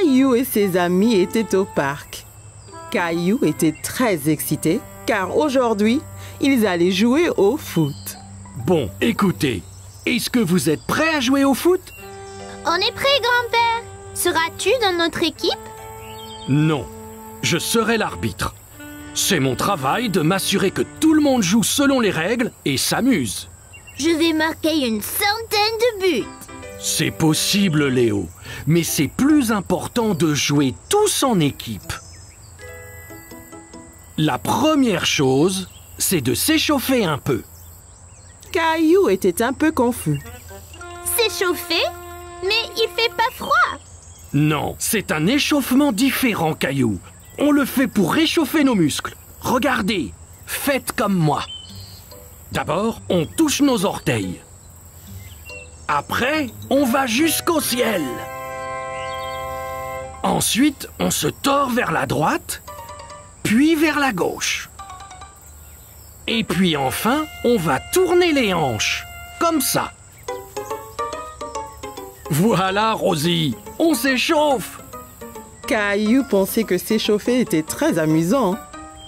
Caillou et ses amis étaient au parc. Caillou était très excité car aujourd'hui, ils allaient jouer au foot. Bon, écoutez, est-ce que vous êtes prêts à jouer au foot? On est prêt, grand-père. Seras-tu dans notre équipe? Non, je serai l'arbitre. C'est mon travail de m'assurer que tout le monde joue selon les règles et s'amuse. Je vais marquer une centaine de buts. C'est possible, Léo, mais c'est plus important de jouer tous en équipe. La première chose, c'est de s'échauffer un peu. Caillou était un peu confus. S'échauffer? Mais il fait pas froid. Non, c'est un échauffement différent, Caillou. On le fait pour réchauffer nos muscles. Regardez, faites comme moi. D'abord, on touche nos orteils. Après, on va jusqu'au ciel. Ensuite, on se tord vers la droite, puis vers la gauche. Et puis enfin, on va tourner les hanches, comme ça. Voilà, Rosie, on s'échauffe. Caillou pensait que s'échauffer était très amusant.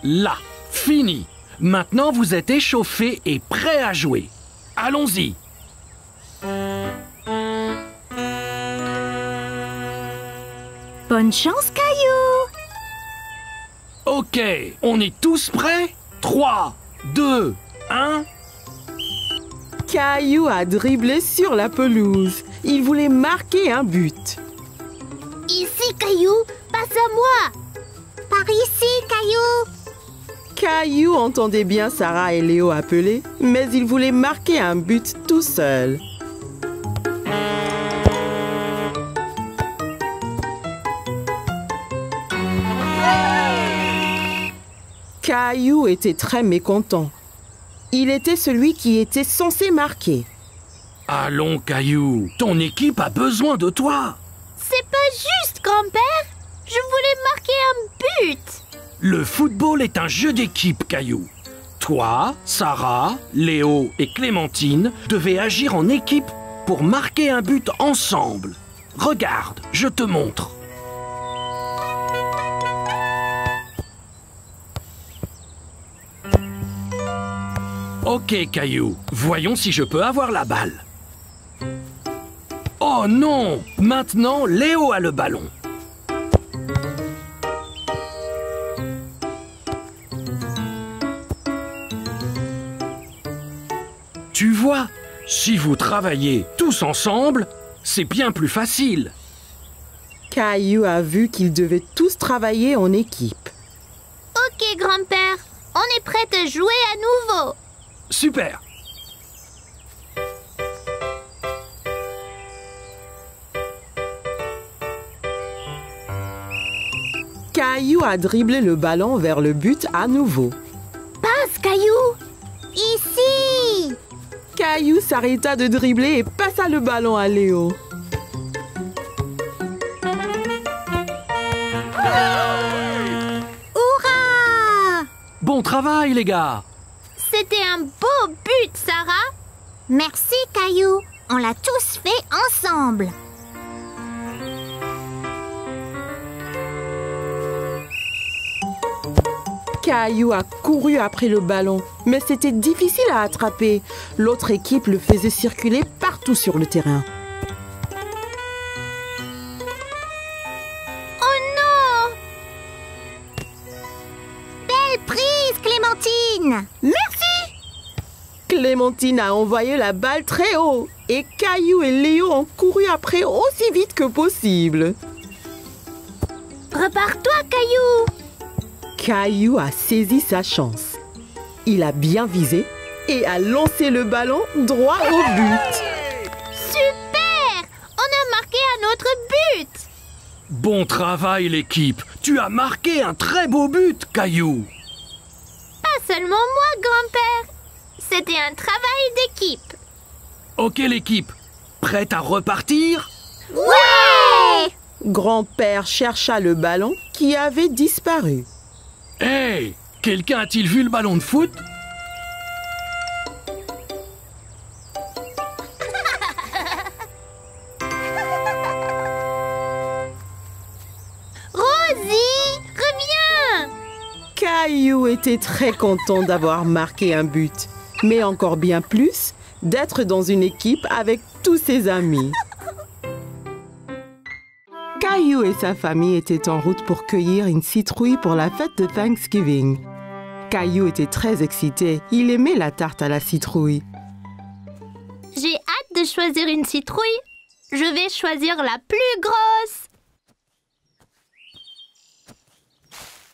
Là, fini. Maintenant, vous êtes échauffés et prêts à jouer. Allons-y. Bonne chance, Caillou! Ok, on est tous prêts? 3, 2, 1... Caillou a dribblé sur la pelouse. Il voulait marquer un but. Ici, Caillou, passe à moi. Par ici, Caillou. Caillou entendait bien Sarah et Léo appeler, mais il voulait marquer un but tout seul. Caillou était très mécontent. Il était celui qui était censé marquer. Allons, Caillou, ton équipe a besoin de toi. C'est pas juste, grand-père. Je voulais marquer un but. Le football est un jeu d'équipe, Caillou. Toi, Sarah, Léo et Clémentine devez agir en équipe pour marquer un but ensemble. Regarde, je te montre. Ok, Caillou, voyons si je peux avoir la balle. Oh non! Maintenant, Léo a le ballon. Tu vois, si vous travaillez tous ensemble, c'est bien plus facile. Caillou a vu qu'ils devaient tous travailler en équipe. Ok, grand-père. On est prêt à jouer à nouveau. Super! Caillou a dribblé le ballon vers le but à nouveau. Passe, Caillou. Ici. Caillou s'arrêta de dribbler et passa le ballon à Léo. Hurrah! Bon travail, les gars! C'était un beau but, Sarah. Merci, Caillou. On l'a tous fait ensemble. Caillou a couru après le ballon, mais c'était difficile à attraper. L'autre équipe le faisait circuler partout sur le terrain. Oh non! Belle prise, Clémentine! Merci! Clémentine a envoyé la balle très haut et Caillou et Léo ont couru après aussi vite que possible. Prépare-toi, Caillou! Caillou a saisi sa chance. Il a bien visé et a lancé le ballon droit au but. Super! On a marqué un autre but! Bon travail, l'équipe! Tu as marqué un très beau but, Caillou! Pas seulement moi, grand-père. C'était un travail d'équipe. Ok, l'équipe, prête à repartir? Ouais! Grand-père chercha le ballon qui avait disparu. Hey! Quelqu'un a-t-il vu le ballon de foot? était très content d'avoir marqué un but, mais encore bien plus d'être dans une équipe avec tous ses amis. Caillou et sa famille étaient en route pour cueillir une citrouille pour la fête de Thanksgiving. Caillou était très excité, il aimait la tarte à la citrouille. J'ai hâte de choisir une citrouille. Je vais choisir la plus grosse.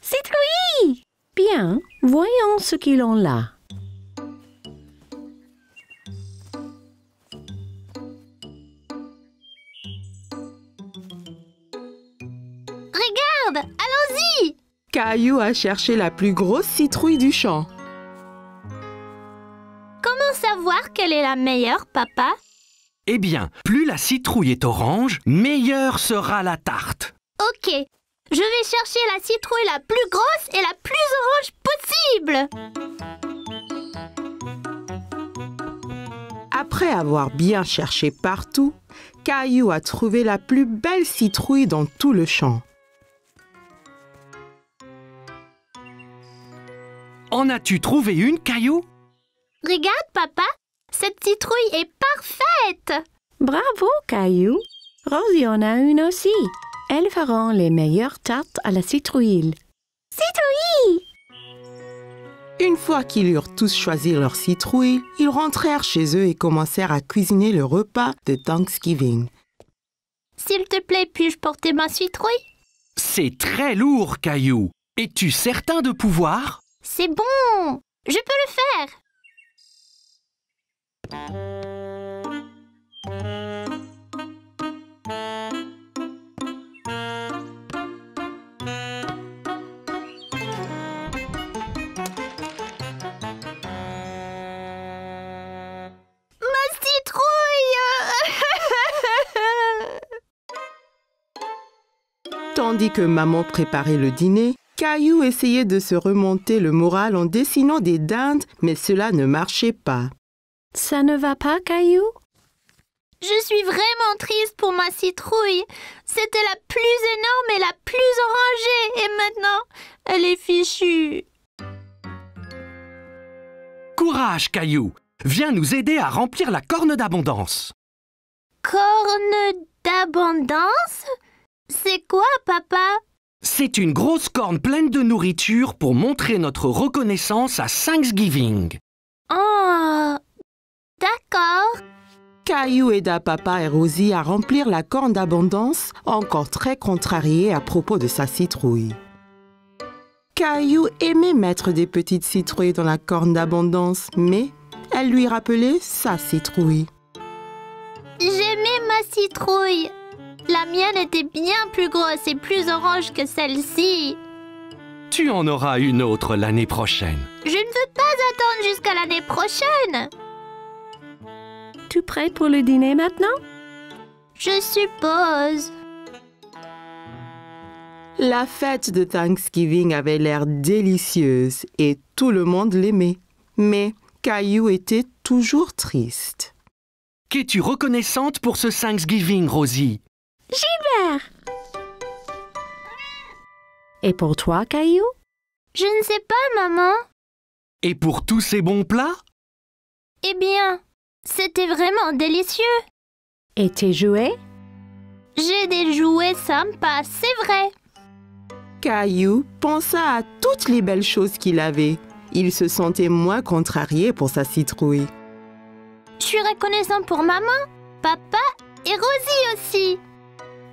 Citrouille! Bien, voyons ce qu'ils ont là. Regarde, allons-y! Caillou a cherché la plus grosse citrouille du champ. Comment savoir quelle est la meilleure, papa? Eh bien, plus la citrouille est orange, meilleure sera la tarte. Ok, je vais chercher la citrouille la plus grosse et la plus orange possible. Après avoir bien cherché partout, Caillou a trouvé la plus belle citrouille dans tout le champ. En as-tu trouvé une, Caillou? Regarde, papa, cette citrouille est parfaite. Bravo, Caillou. Rosie en a une aussi. Elles feront les meilleures tartes à la citrouille. Citrouille! Une fois qu'ils eurent tous choisi leur citrouille, ils rentrèrent chez eux et commencèrent à cuisiner le repas de Thanksgiving. S'il te plaît, puis-je porter ma citrouille? C'est très lourd, Caillou. Es-tu certain de pouvoir? C'est bon, je peux le faire. Tandis que maman préparait le dîner, Caillou essayait de se remonter le moral en dessinant des dindes, mais cela ne marchait pas. Ça ne va pas, Caillou? Je suis vraiment triste pour ma citrouille. C'était la plus énorme et la plus orangée. Et maintenant, elle est fichue. Courage, Caillou. Viens nous aider à remplir la corne d'abondance. Corne d'abondance? C'est quoi, papa? C'est une grosse corne pleine de nourriture pour montrer notre reconnaissance à Thanksgiving. Oh, d'accord. Caillou aida papa et Rosie à remplir la corne d'abondance, encore très contrarié à propos de sa citrouille. Caillou aimait mettre des petites citrouilles dans la corne d'abondance, mais elle lui rappelait sa citrouille. J'aimais ma citrouille. La mienne était bien plus grosse et plus orange que celle-ci. Tu en auras une autre l'année prochaine. Je ne veux pas attendre jusqu'à l'année prochaine. Tu prêt pour le dîner maintenant? Je suppose. La fête de Thanksgiving avait l'air délicieuse et tout le monde l'aimait. Mais Caillou était toujours triste. Qu'es-tu reconnaissante pour ce Thanksgiving, Rosie? Gilbert! Et pour toi, Caillou? Je ne sais pas, maman. Et pour tous ces bons plats? Eh bien, c'était vraiment délicieux. Et tes jouets? J'ai des jouets sympas, c'est vrai. Caillou pensa à toutes les belles choses qu'il avait. Il se sentait moins contrarié pour sa citrouille. Je suis reconnaissant pour maman, papa et Rosie aussi.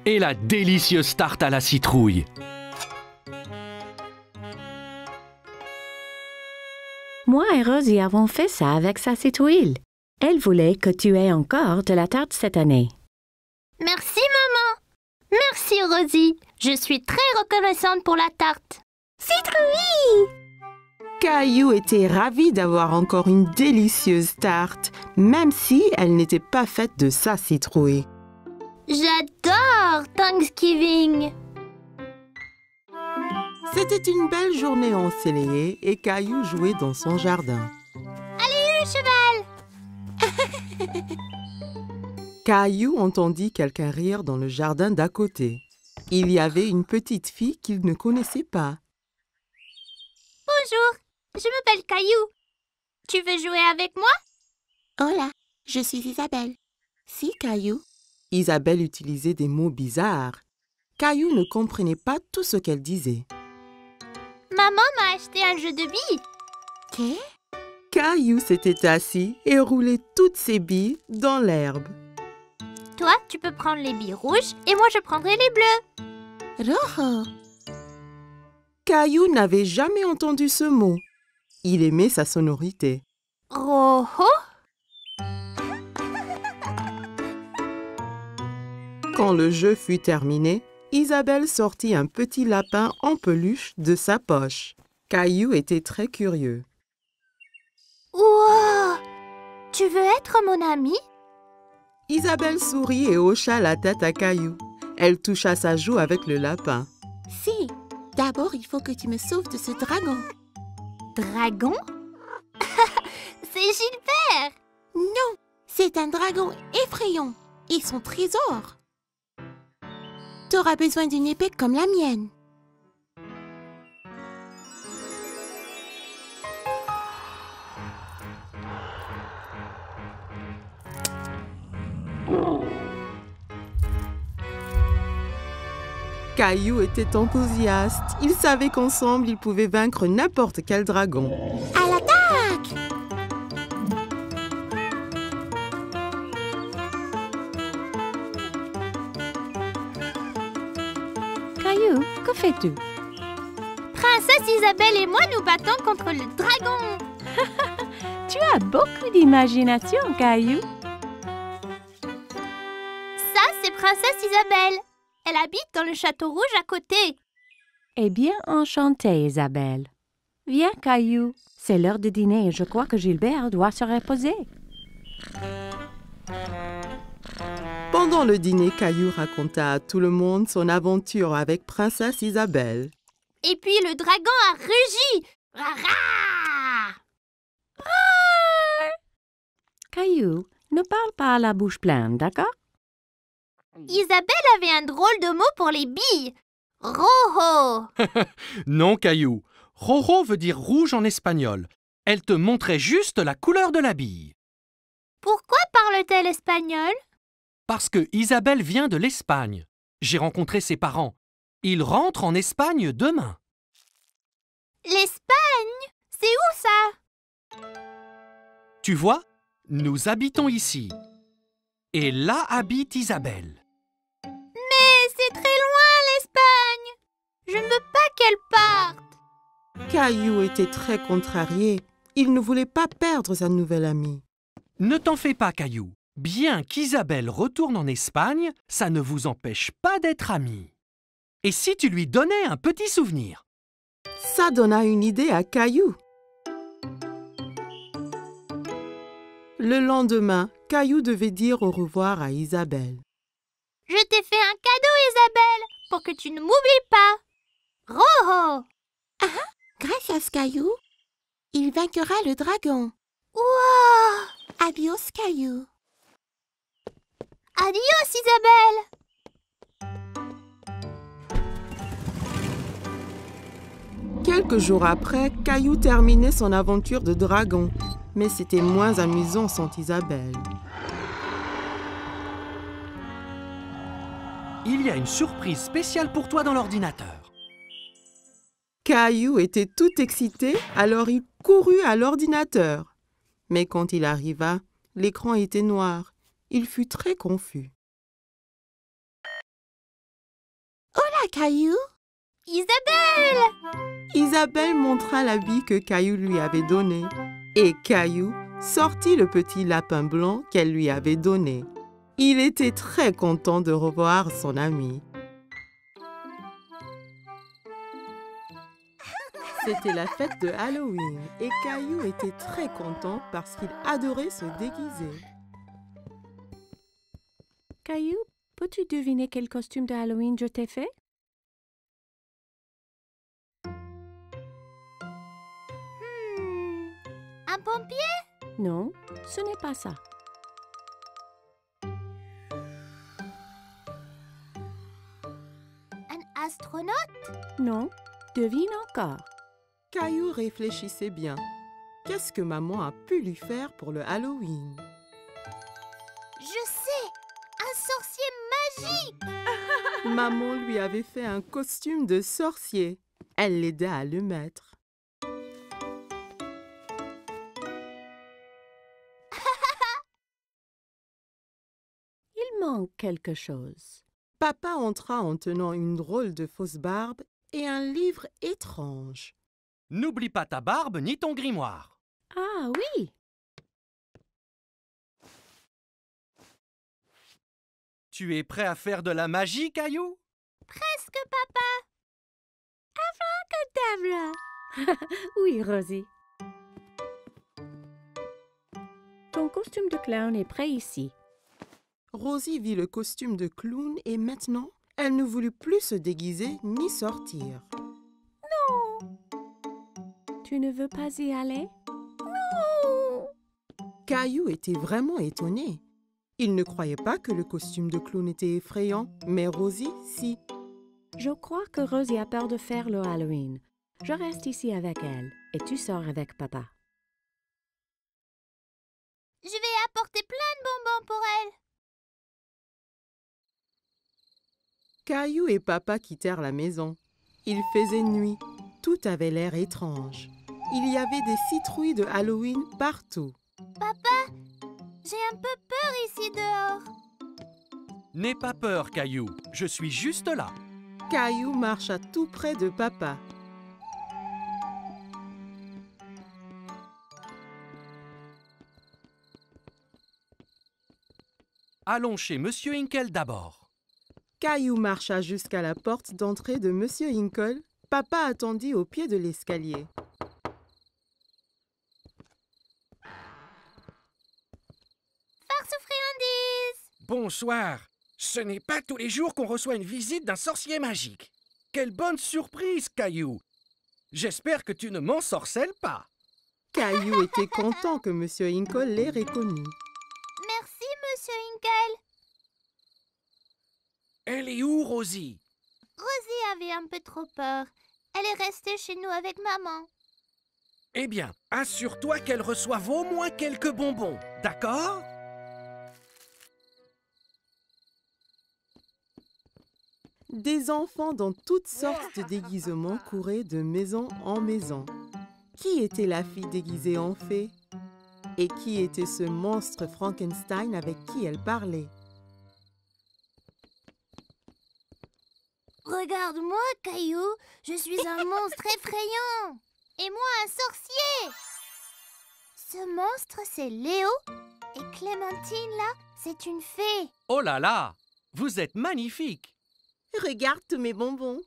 Et la délicieuse tarte à la citrouille. Moi et Rosie avons fait ça avec sa citrouille. Elle voulait que tu aies encore de la tarte cette année. Merci, maman. Merci, Rosie. Je suis très reconnaissante pour la tarte. Citrouille! Caillou était ravi d'avoir encore une délicieuse tarte, même si elle n'était pas faite de sa citrouille. J'adore Thanksgiving. C'était une belle journée ensoleillée et Caillou jouait dans son jardin. Allez, le cheval! Caillou entendit quelqu'un rire dans le jardin d'à côté. Il y avait une petite fille qu'il ne connaissait pas. Oh Bonjour, je m'appelle Caillou. Tu veux jouer avec moi? Hola, je suis Isabelle. Si, Caillou. Isabelle utilisait des mots bizarres. Caillou ne comprenait pas tout ce qu'elle disait. Maman m'a acheté un jeu de billes. Qu'est? Caillou s'était assis et roulait toutes ses billes dans l'herbe. Toi, tu peux prendre les billes rouges et moi je prendrai les bleues. Rojo. Caillou n'avait jamais entendu ce mot. Il aimait sa sonorité. Rojo? Quand le jeu fut terminé, Isabelle sortit un petit lapin en peluche de sa poche. Caillou était très curieux. Wow! Tu veux être mon ami? Isabelle sourit et hocha la tête à Caillou. Elle toucha sa joue avec le lapin. Si, d'abord il faut que tu me sauves de ce dragon. Dragon? C'est Gilbert! Non, c'est un dragon effrayant et son trésor. Tu auras besoin d'une épée comme la mienne. Caillou était enthousiaste. Il savait qu'ensemble, ils pouvaient vaincre n'importe quel dragon. À l'attaque! Caillou, que fais-tu? Princesse Isabelle et moi nous battons contre le dragon. Tu as beaucoup d'imagination, Caillou. Ça, c'est Princesse Isabelle. Elle habite dans le château rouge à côté. Eh bien, enchantée, Isabelle. Viens, Caillou. C'est l'heure de dîner et je crois que Gilbert doit se reposer. Pendant le dîner, Caillou raconta à tout le monde son aventure avec Princesse Isabelle. Et puis le dragon a rugi. Rara! Caillou, ne parle pas à la bouche pleine, d'accord? Isabelle avait un drôle de mot pour les billes. Rojo. Non, Caillou. Rojo veut dire rouge en espagnol. Elle te montrait juste la couleur de la bille. Pourquoi parle-t-elle espagnol? Parce que Isabelle vient de l'Espagne. J'ai rencontré ses parents. Ils rentrent en Espagne demain. L'Espagne? C'est où ça? Tu vois, nous habitons ici. Et là habite Isabelle. Mais c'est très loin l'Espagne. Je ne veux pas qu'elle parte. Caillou était très contrarié. Il ne voulait pas perdre sa nouvelle amie. Ne t'en fais pas, Caillou. Bien qu'Isabelle retourne en Espagne, ça ne vous empêche pas d'être amis. Et si tu lui donnais un petit souvenir? Ça donna une idée à Caillou. Le lendemain, Caillou devait dire au revoir à Isabelle. Je t'ai fait un cadeau, Isabelle, pour que tu ne m'oublies pas. Rojo. Gracias, Caillou. Il vaincra le dragon. Wow. Adios, Caillou. Adios, Isabelle. Quelques jours après, Caillou terminait son aventure de dragon. Mais c'était moins amusant sans Isabelle. Il y a une surprise spéciale pour toi dans l'ordinateur. Caillou était tout excité, alors il courut à l'ordinateur. Mais quand il arriva, l'écran était noir. Il fut très confus. Hola, Caillou! Isabelle. Isabelle montra la bille que Caillou lui avait donnée. Et Caillou sortit le petit lapin blanc qu'elle lui avait donné. Il était très content de revoir son ami. C'était la fête de Halloween et Caillou était très content parce qu'il adorait se déguiser. Caillou, peux-tu deviner quel costume de Halloween je t'ai fait? Un pompier? Non, ce n'est pas ça. Un astronaute? Non, devine encore. Caillou réfléchissait bien. Qu'est-ce que maman a pu lui faire pour le Halloween? Je sais! Un sorcier magique! Maman lui avait fait un costume de sorcier. Elle l'aida à le mettre. Il manque quelque chose. Papa entra en tenant une drôle de fausse barbe et un livre étrange. N'oublie pas ta barbe ni ton grimoire. Ah oui! Tu es prêt à faire de la magie, Caillou? Presque, papa! Abracadabra! Oui, Rosie. Ton costume de clown est prêt ici. Rosie vit le costume de clown et maintenant, elle ne voulut plus se déguiser ni sortir. Tu ne veux pas y aller? Caillou était vraiment étonné. Il ne croyait pas que le costume de clown était effrayant, mais Rosie, si. Je crois que Rosie a peur de faire le Halloween. Je reste ici avec elle et tu sors avec papa. Je vais apporter plein de bonbons pour elle. Caillou et papa quittèrent la maison. Il faisait nuit. Tout avait l'air étrange. Il y avait des citrouilles de Halloween partout. Papa, j'ai un peu peur ici dehors. N'aie pas peur, Caillou. Je suis juste là. Caillou marcha tout près de papa. Allons chez Monsieur Hinkle d'abord. Caillou marcha jusqu'à la porte d'entrée de Monsieur Hinkle. Papa attendit au pied de l'escalier. Farce aux friandises! Bonsoir. Ce n'est pas tous les jours qu'on reçoit une visite d'un sorcier magique. Quelle bonne surprise, Caillou. J'espère que tu ne m'ensorcelles pas. Caillou était content que Monsieur Hinkle l'ait reconnu. Merci, Monsieur Hinkle. Elle est où, Rosie? Rosie avait un peu trop peur. Elle est restée chez nous avec maman. Eh bien, assure-toi qu'elle reçoive au moins quelques bonbons, d'accord? Des enfants dans toutes sortes de déguisements couraient de maison en maison. Qui était la fille déguisée en fée? Et qui était ce monstre Frankenstein avec qui elle parlait? Regarde-moi, Caillou. Je suis un monstre effrayant. Et moi, un sorcier. Ce monstre, c'est Léo. Et Clémentine, là, c'est une fée. Oh là là! Vous êtes magnifiques! Regarde tous mes bonbons.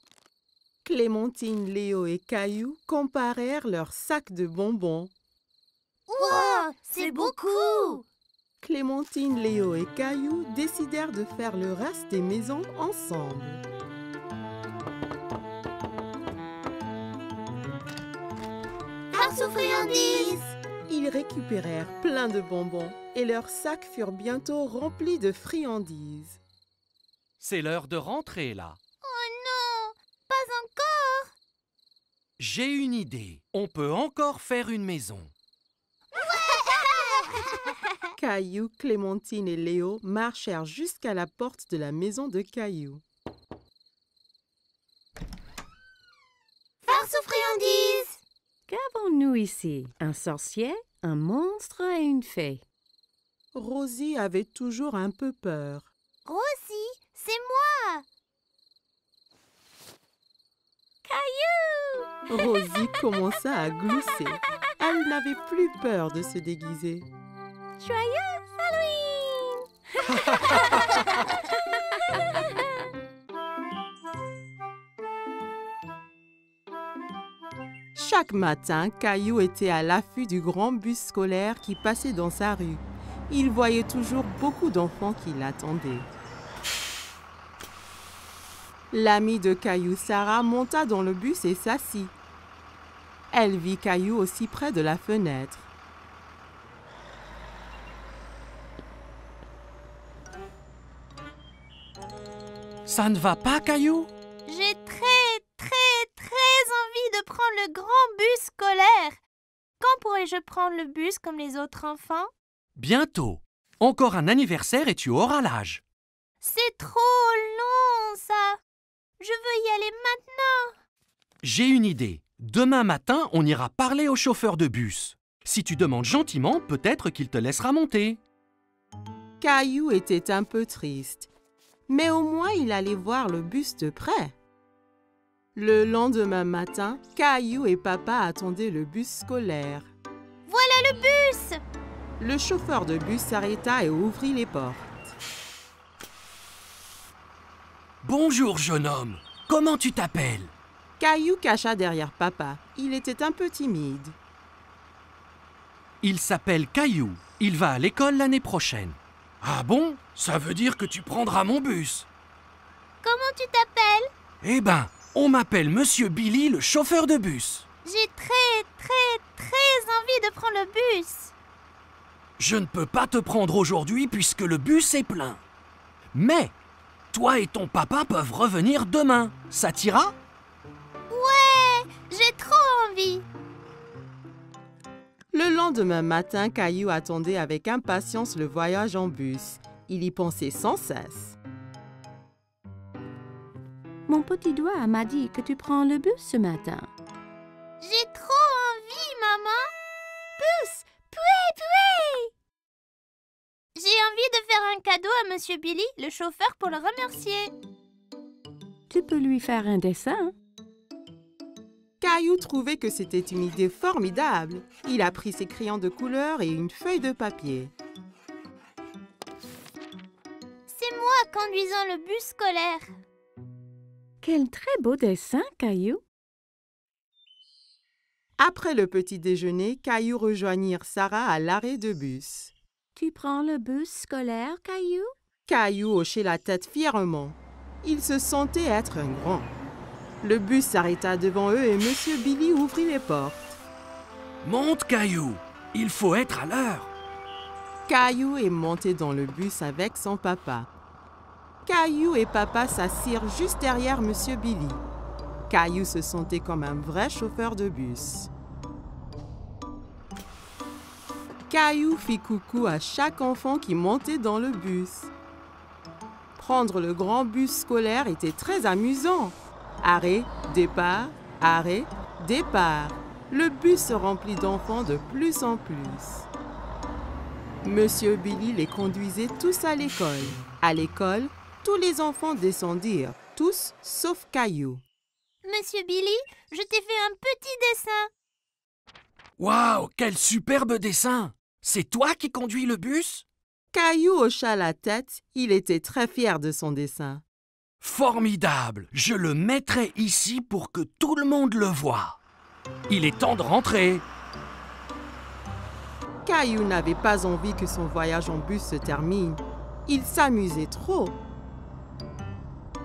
Clémentine, Léo et Caillou comparèrent leurs sacs de bonbons. Wow, c'est beaucoup. Clémentine, Léo et Caillou décidèrent de faire le reste des maisons ensemble. Farce aux friandises. Ils récupérèrent plein de bonbons et leurs sacs furent bientôt remplis de friandises. C'est l'heure de rentrer, là. Oh non, pas encore. J'ai une idée. On peut encore faire une maison. Caillou, Clémentine et Léo marchèrent jusqu'à la porte de la maison de Caillou. Farce aux friandises. Qu'avons-nous ici? Un sorcier, un monstre et une fée. Rosie avait toujours un peu peur. Rosie, c'est moi. Caillou. Rosie commença à glousser. Elle n'avait plus peur de se déguiser. Joyeux Halloween. Chaque matin, Caillou était à l'affût du grand bus scolaire qui passait dans sa rue. Il voyait toujours beaucoup d'enfants qui l'attendaient. L'amie de Caillou, Sarah, monta dans le bus et s'assit. Elle vit Caillou aussi près de la fenêtre. Ça ne va pas, Caillou? J'ai très envie de prendre le grand bus scolaire. Quand pourrai-je prendre le bus comme les autres enfants? Bientôt. Encore un anniversaire et tu auras l'âge. C'est trop long, ça. Je veux y aller maintenant. J'ai une idée. Demain matin, on ira parler au chauffeur de bus. Si tu demandes gentiment, peut-être qu'il te laissera monter. Caillou était un peu triste, mais au moins il allait voir le bus de près. Le lendemain matin, Caillou et papa attendaient le bus scolaire. Voilà le bus. Le chauffeur de bus s'arrêta et ouvrit les portes. Bonjour, jeune homme. Comment tu t'appelles? Caillou cacha derrière papa. Il était un peu timide. Il s'appelle Caillou. Il va à l'école l'année prochaine. Ah bon? Ça veut dire que tu prendras mon bus. Comment tu t'appelles? Eh ben, on m'appelle Monsieur Billy, le chauffeur de bus. J'ai très envie de prendre le bus. Je ne peux pas te prendre aujourd'hui puisque le bus est plein. Mais, toi et ton papa peuvent revenir demain. Ça t'ira? Ouais, j'ai trop envie. Le lendemain matin, Caillou attendait avec impatience le voyage en bus. Il y pensait sans cesse. Mon petit doigt m'a dit que tu prends le bus ce matin. J'ai trop envie, maman. Bus, pouet. J'ai envie de faire un cadeau à Monsieur Billy, le chauffeur, pour le remercier. Tu peux lui faire un dessin. Caillou trouvait que c'était une idée formidable. Il a pris ses crayons de couleur et une feuille de papier. C'est moi conduisant le bus scolaire. Quel très beau dessin, Caillou. Après le petit déjeuner, Caillou rejoignit Sarah à l'arrêt de bus. Tu prends le bus scolaire, Caillou? Caillou hochait la tête fièrement. Il se sentait être un grand. Le bus s'arrêta devant eux et Monsieur Billy ouvrit les portes. Monte, Caillou. Il faut être à l'heure. Caillou est monté dans le bus avec son papa. Caillou et papa s'assirent juste derrière Monsieur Billy. Caillou se sentait comme un vrai chauffeur de bus. Caillou fit coucou à chaque enfant qui montait dans le bus. Prendre le grand bus scolaire était très amusant. Arrêt, départ, arrêt, départ. Le bus se remplit d'enfants de plus en plus. Monsieur Billy les conduisait tous à l'école. À l'école, tous les enfants descendirent, tous sauf Caillou. Monsieur Billy, je t'ai fait un petit dessin. Waouh, quel superbe dessin! C'est toi qui conduis le bus? Caillou hocha la tête, il était très fier de son dessin. Formidable! Je le mettrai ici pour que tout le monde le voie. Il est temps de rentrer. Caillou n'avait pas envie que son voyage en bus se termine. Il s'amusait trop.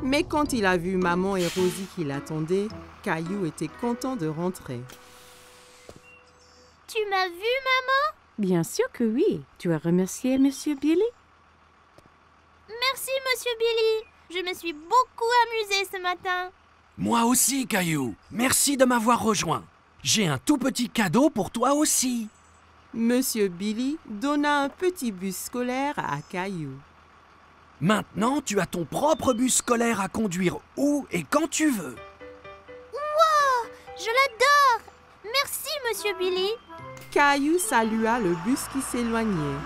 Mais quand il a vu maman et Rosie qui l'attendaient, Caillou était content de rentrer. Tu m'as vu, maman? Bien sûr que oui. Tu as remercié Monsieur Billy? Merci, Monsieur Billy. Je me suis beaucoup amusée ce matin. Moi aussi, Caillou. Merci de m'avoir rejoint. J'ai un tout petit cadeau pour toi aussi. Monsieur Billy donna un petit bus scolaire à Caillou. Maintenant, tu as ton propre bus scolaire à conduire où et quand tu veux. Wow, je l'adore. Merci, Monsieur Billy. Caillou salua le bus qui s'éloignait.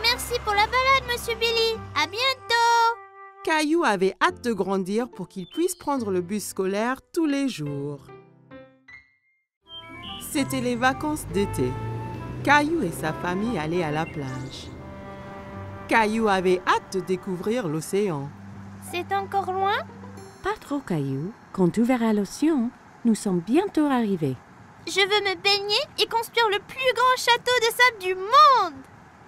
Merci pour la balade, Monsieur Billy. À bientôt. Caillou avait hâte de grandir pour qu'il puisse prendre le bus scolaire tous les jours. C'était les vacances d'été. Caillou et sa famille allaient à la plage. Caillou avait hâte de découvrir l'océan. C'est encore loin? Pas trop, Caillou. Quand tu verras l'océan, nous sommes bientôt arrivés. Je veux me baigner et construire le plus grand château de sable du monde.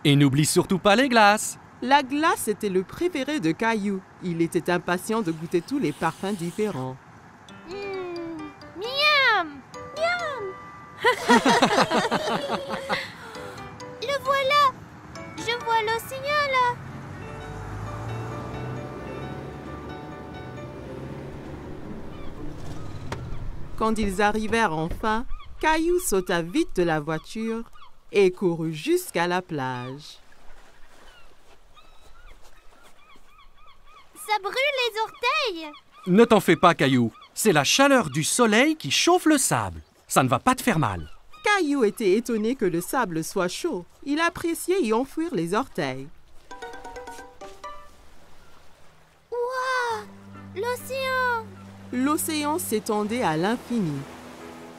Et n'oublie surtout pas les glaces. La glace était le préféré de Caillou. Il était impatient de goûter tous les parfums différents. Miam! Miam! Le voilà! Je vois l'océan là! Quand ils arrivèrent enfin, Caillou sauta vite de la voiture et courut jusqu'à la plage. Ça brûle les orteils! Ne t'en fais pas, Caillou. C'est la chaleur du soleil qui chauffe le sable. Ça ne va pas te faire mal. Caillou était étonné que le sable soit chaud. Il appréciait y enfouir les orteils. Waouh! L'océan! L'océan s'étendait à l'infini.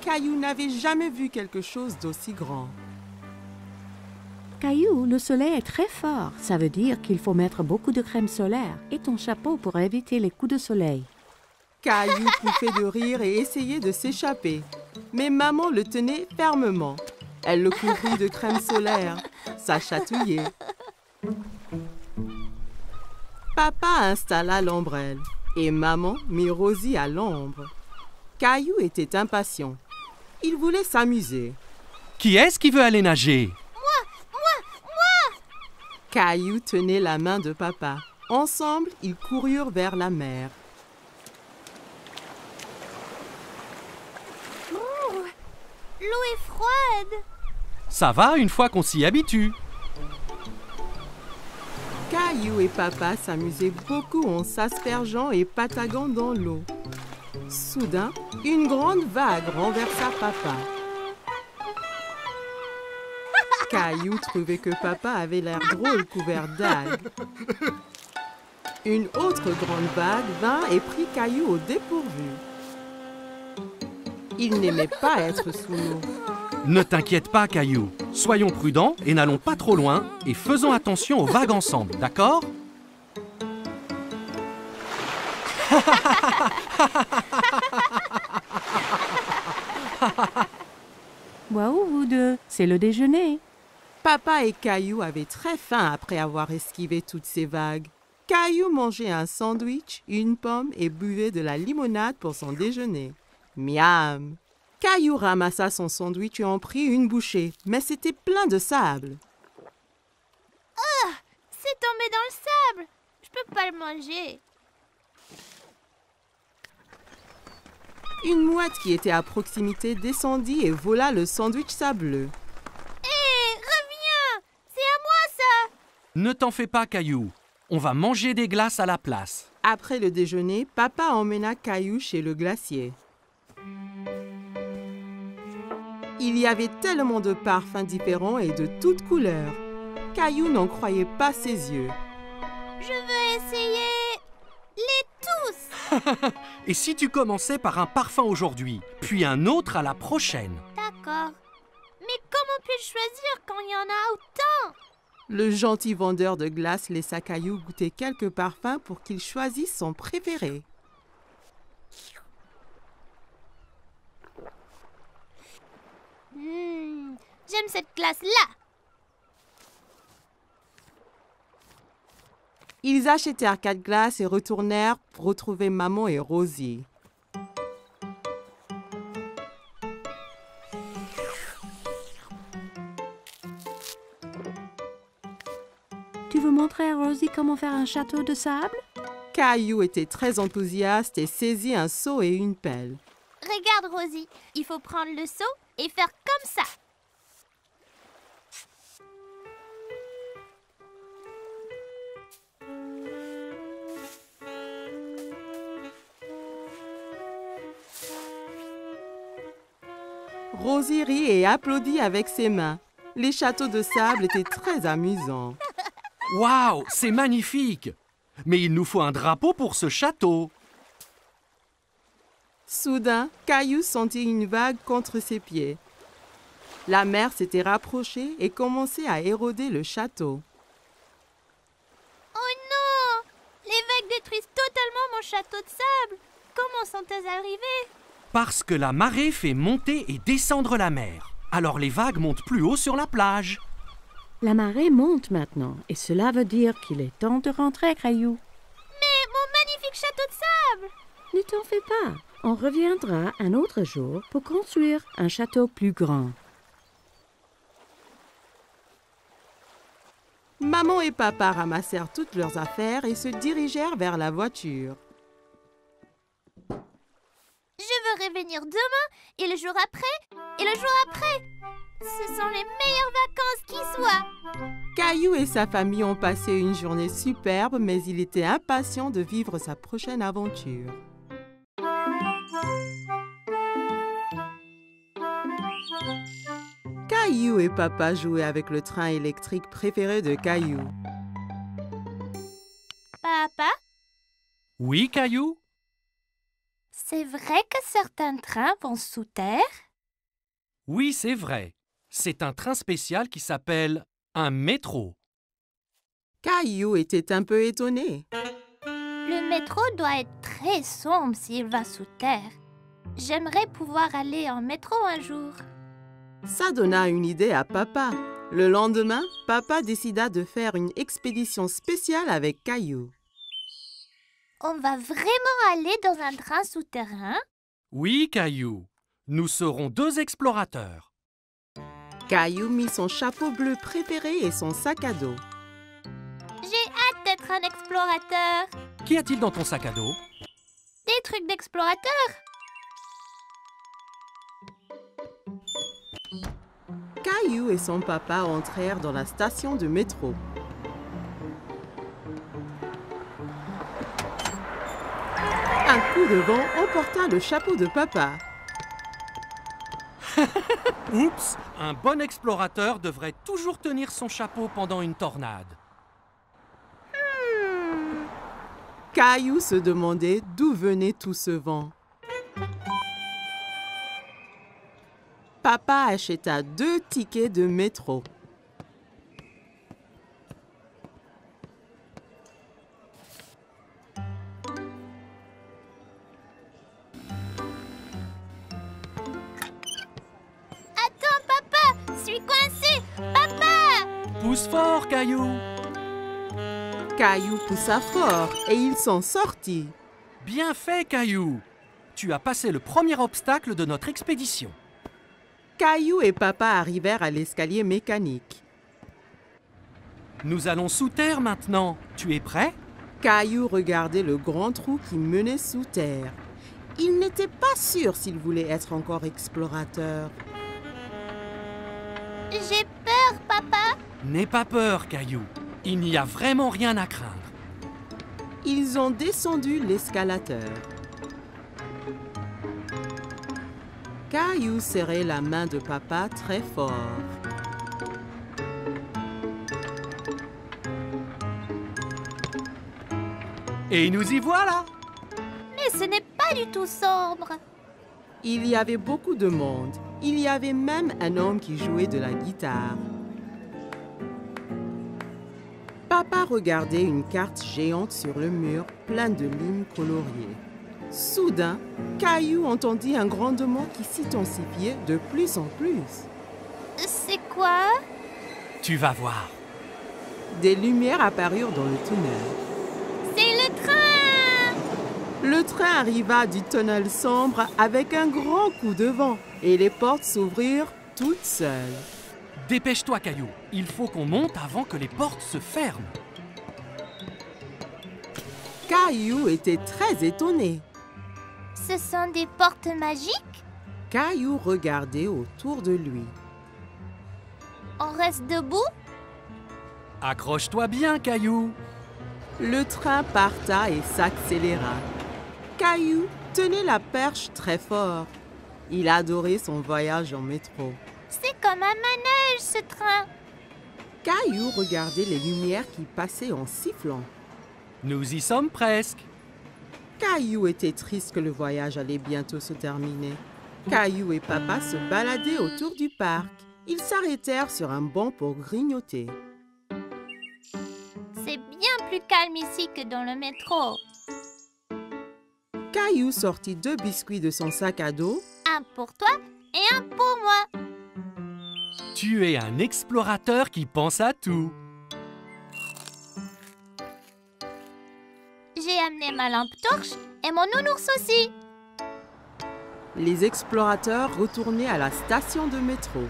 Caillou n'avait jamais vu quelque chose d'aussi grand. Caillou, le soleil est très fort. Ça veut dire qu'il faut mettre beaucoup de crème solaire et ton chapeau pour éviter les coups de soleil. Caillou pouffait de rire et essayait de s'échapper. Mais maman le tenait fermement. Elle le couvrit de crème solaire. Ça chatouillait. Papa installa l'ombrelle et maman mit Rosie à l'ombre. Caillou était impatient. Il voulait s'amuser. Qui est-ce qui veut aller nager? Caillou tenait la main de papa. Ensemble, ils coururent vers la mer. L'eau est froide! Ça va une fois qu'on s'y habitue. Caillou et papa s'amusaient beaucoup en s'aspergeant et pataguant dans l'eau. Soudain, une grande vague renversa papa. Caillou trouvait que papa avait l'air drôle couvert d'algues. Une autre grande vague vint et prit Caillou au dépourvu. Il n'aimait pas être sous l'eau. Ne t'inquiète pas, Caillou. Soyons prudents et n'allons pas trop loin et faisons attention aux vagues ensemble, d'accord? Waouh, vous deux, c'est le déjeuner. Papa et Caillou avaient très faim après avoir esquivé toutes ces vagues. Caillou mangeait un sandwich, une pomme et buvait de la limonade pour son déjeuner. Miam! Caillou ramassa son sandwich et en prit une bouchée, mais c'était plein de sable. C'est tombé dans le sable! Je peux pas le manger. Une mouette qui était à proximité descendit et vola le sandwich sableux. Hé, reviens! C'est à moi ça! Ne t'en fais pas, Caillou. On va manger des glaces à la place. Après le déjeuner, papa emmena Caillou chez le glacier. Il y avait tellement de parfums différents et de toutes couleurs. Caillou n'en croyait pas ses yeux. Je veux essayer les tous! Et si tu commençais par un parfum aujourd'hui, puis un autre à la prochaine? D'accord. Mais comment puis-je choisir quand il y en a autant? Le gentil vendeur de glace laissa Caillou goûter quelques parfums pour qu'il choisisse son préféré. J'aime cette glace-là! Ils achetèrent 4 glaces et retournèrent pour retrouver maman et Rosie. Tu veux montrer à Rosie comment faire un château de sable? Caillou était très enthousiaste et saisit un seau et une pelle. Regarde, Rosie, il faut prendre le seau et faire comme ça. Rosie rit et applaudit avec ses mains. Les châteaux de sable étaient très amusants. Waouh, c'est magnifique! Mais il nous faut un drapeau pour ce château. Soudain, Caillou sentit une vague contre ses pieds. La mer s'était rapprochée et commençait à éroder le château. Oh non! Les vagues détruisent totalement mon château de sable. Comment sont-elles arrivées? Parce que la marée fait monter et descendre la mer. Alors les vagues montent plus haut sur la plage. La marée monte maintenant et cela veut dire qu'il est temps de rentrer, Caillou. Mais mon magnifique château de sable! Ne t'en fais pas. On reviendra un autre jour pour construire un château plus grand. Maman et papa ramassèrent toutes leurs affaires et se dirigèrent vers la voiture. Je veux revenir demain et le jour après et le jour après. Ce sont les meilleures vacances qui soient. Caillou et sa famille ont passé une journée superbe, mais il était impatient de vivre sa prochaine aventure. Caillou et Papa jouaient avec le train électrique préféré de Caillou. Papa, Oui, Caillou? c'est vrai que certains trains vont sous terre? Oui, c'est vrai. C'est un train spécial qui s'appelle un métro. Caillou était un peu étonné. Le métro doit être très sombre s'il va sous terre. J'aimerais pouvoir aller en métro un jour. Ça donna une idée à Papa. Le lendemain, Papa décida de faire une expédition spéciale avec Caillou. On va vraiment aller dans un train souterrain? Oui, Caillou. Nous serons 2 explorateurs. Caillou mit son chapeau bleu préféré et son sac à dos. J'ai hâte d'être un explorateur. Qu'y a-t-il dans ton sac à dos? Des trucs d'explorateur. Caillou et son papa entrèrent dans la station de métro. Un coup de vent emporta le chapeau de Papa. Oups! Un bon explorateur devrait toujours tenir son chapeau pendant une tornade. Caillou se demandait d'où venait tout ce vent. Papa acheta 2 tickets de métro. Attends, papa, je suis coincé. Papa! Pousse fort, Caillou! Caillou poussa fort et il s'en sortit. Bien fait, Caillou! Tu as passé le premier obstacle de notre expédition. Caillou et Papa arrivèrent à l'escalier mécanique. Nous allons sous terre maintenant. Tu es prêt? Caillou regardait le grand trou qui menait sous terre. Il n'était pas sûr s'il voulait être encore explorateur. J'ai peur, papa. N'aie pas peur, Caillou. Il n'y a vraiment rien à craindre. Ils ont descendu l'escalateur. Caillou serrait la main de Papa très fort. Et nous y voilà! Mais ce n'est pas du tout sombre. Il y avait beaucoup de monde. Il y avait même un homme qui jouait de la guitare. Papa regardait une carte géante sur le mur, pleine de lignes coloriées. Soudain, Caillou entendit un grondement qui s'intensifiait de plus en plus. C'est quoi? Tu vas voir. Des lumières apparurent dans le tunnel. C'est le train! Le train arriva du tunnel sombre avec un grand coup de vent et les portes s'ouvrirent toutes seules. Dépêche-toi, Caillou. Il faut qu'on monte avant que les portes se ferment. Caillou était très étonné. Ce sont des portes magiques? Caillou regardait autour de lui. On reste debout? Accroche-toi bien, Caillou. Le train parta et s'accéléra. Caillou tenait la perche très fort. Il adorait son voyage en métro. C'est comme un manège, ce train. Caillou regardait les lumières qui passaient en sifflant. Nous y sommes presque. Caillou était triste que le voyage allait bientôt se terminer. Caillou et Papa se baladaient autour du parc. Ils s'arrêtèrent sur un banc pour grignoter. C'est bien plus calme ici que dans le métro. Caillou sortit 2 biscuits de son sac à dos. Un pour toi et un pour moi. Tu es un explorateur qui pense à tout. J'ai amené ma lampe torche et mon nounours aussi. Les explorateurs retournaient à la station de métro.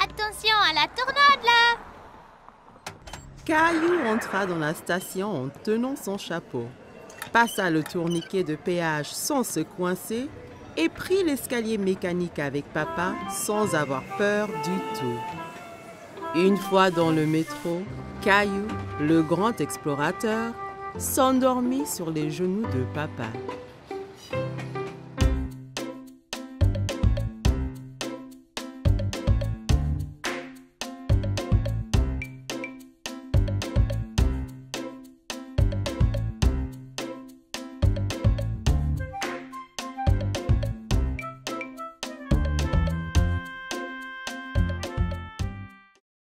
Attention à la tornade là. Caillou entra dans la station en tenant son chapeau, passa le tourniquet de péage sans se coincer et prit l'escalier mécanique avec papa sans avoir peur du tout. Une fois dans le métro, Caillou, le grand explorateur, s'endormit sur les genoux de papa.